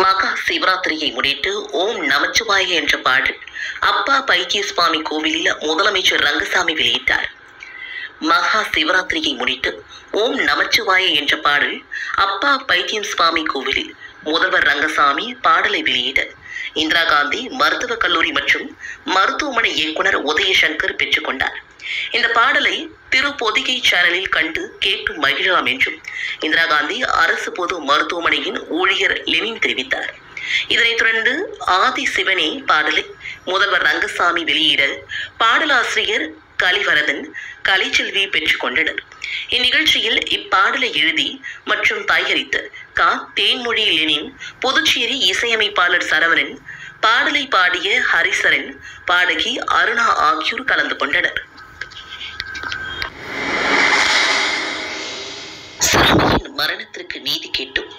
மகா சிவராத்திரியை முன்னிட்டு ஓம் நமச்சிவாய என்ற பாடல் அப்பா பைத்தியசுவாமி கோவிலில் முதலமைச்சர் ரங்கசாமி வெளியிட்டார். மகா சிவராத்திரியை முன்னிட்டு ஓம் நமச்சிவாய என்ற பாடல் அப்பா பைத்தியம் சுவாமி கோவிலில் முதல்வர் ரங்கசாமி பாடலை வெளியிட இந்திரா காந்தி மருத்துவக் கல்லூரி மற்றும் மருத்துவமனை இயக்குனர் உதயசங்கர் பெற்றுக்கொண்டார். இந்த பாடலை திருப்பொதிகை சேனலில் கண்டு கேட்டு மகிழலாம் என்றும் இந்திரா காந்தி அரசு பொது மருத்துவமனையின் ஊழியர் லெனின் தெரிவித்தார். இதனைத் தொடர்ந்து ஆதி சிவனே பாடலை முதல்வர் ரங்கசாமி வெளியிட பாடலாசிரியர் கலிவரதன் கலைச்செல்வி பெற்றுக்கொண்டனர். இந்நிகழ்ச்சியில் இப்பாடலை எழுதி மற்றும் தயாரித்த தேன்மொழி லெனின், புதுச்சேரி இசையமைப்பாளர் சரவணன், பாடலை பாடிய ஹரிசரன், பாடகி அருணா ஆகியோர் கலந்து கொண்டனர். சரவணனின் மரணத்திற்கு நீதி கேட்டும்